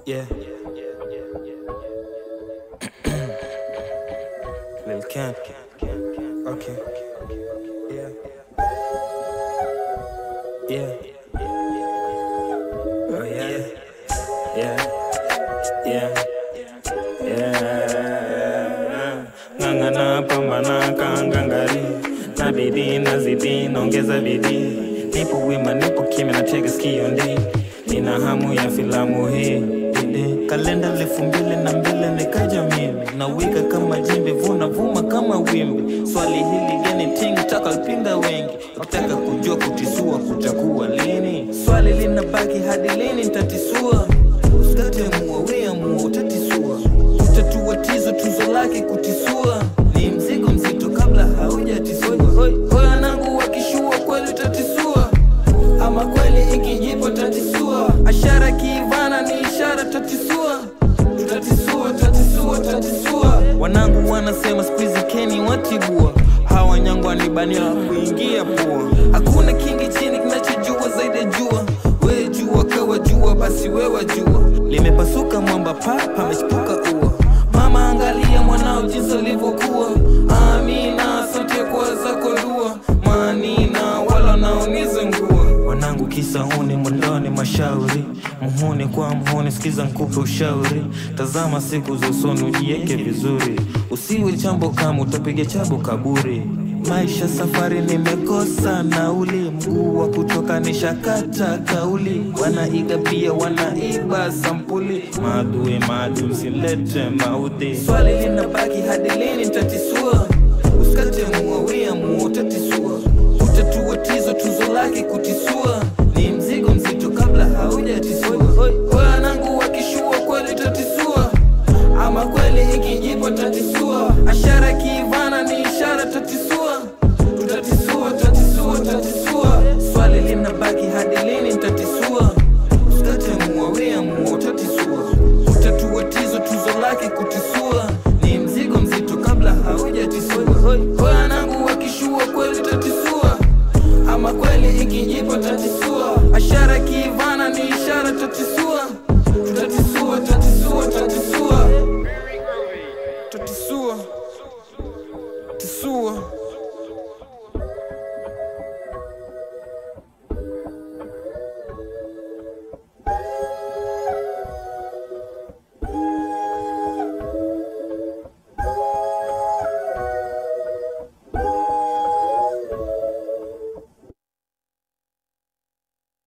Yeah. Lil Camp. Okay. Yeah. Yeah. Oh yeah. Yeah. Yeah. Yeah. Ngangana pambana kangangari. Na bidii nazidi naongeza bidii. Nipo wima nipo kimya natega sikio ndi. Nina hamu ya filamu hii. Kalenda 2002 nikaja mimi. Nawika kama jimbi vuna vuma kama wimbi. Swali hili gani ting taka pinga wengi. Ukitaka kujua kutisua kutakuwa lini. Swali linabaki hadi lini nitatisua. Usikate mua wea mua utatisua. Utatua tizo tuzo lake kutisua. Ni mzigo mzito kabla haujatisua. Hoi wanangu wakishua kweli utatisua. Ama kweli ikijipo tatisua. Ashara kiivana ni ishara tatisua. Tatisua. Wanangu wanasema squeeze Kenny watibua. Hawa nyangwa ni bania kuingia pua. Hakuna kingi chini kinachojua zaidi ya jua. We jua kawa jua basi wewa jua. Limepasuka mwamba papa mechipuka ua. Mama angalia mwanao jinsi alivyokuwa. Amina asante kwa zako dua. Manina wala naonize ngua. Wanangu kisa huni mwandoni mashauri. Muhuni kwa muhuni sikiza nkupe ushauri. Tazama siku za usoni ujieke vizuri. Usiwe chambo kama utapiga chabo kaburi. Maisha safari nimekosa nauli. Mguu wa kutoka nishakata kauli. Wanaiga pia wanaiba sampuli. Maadui msilete maudhi. Swali linabaki hadi lini nitatisua. Usikate mua wea mua utatisua. Utatua tizo tuzo lake kutisua. Ni mzigo mzito kabla haujatisua. Hoi wanangu wakishua kweli tatisua. Ama kweli ikijipo tatisua. Ashara kiivana ni ishara tatisua. Tatisua. Swali linabaki hadi lini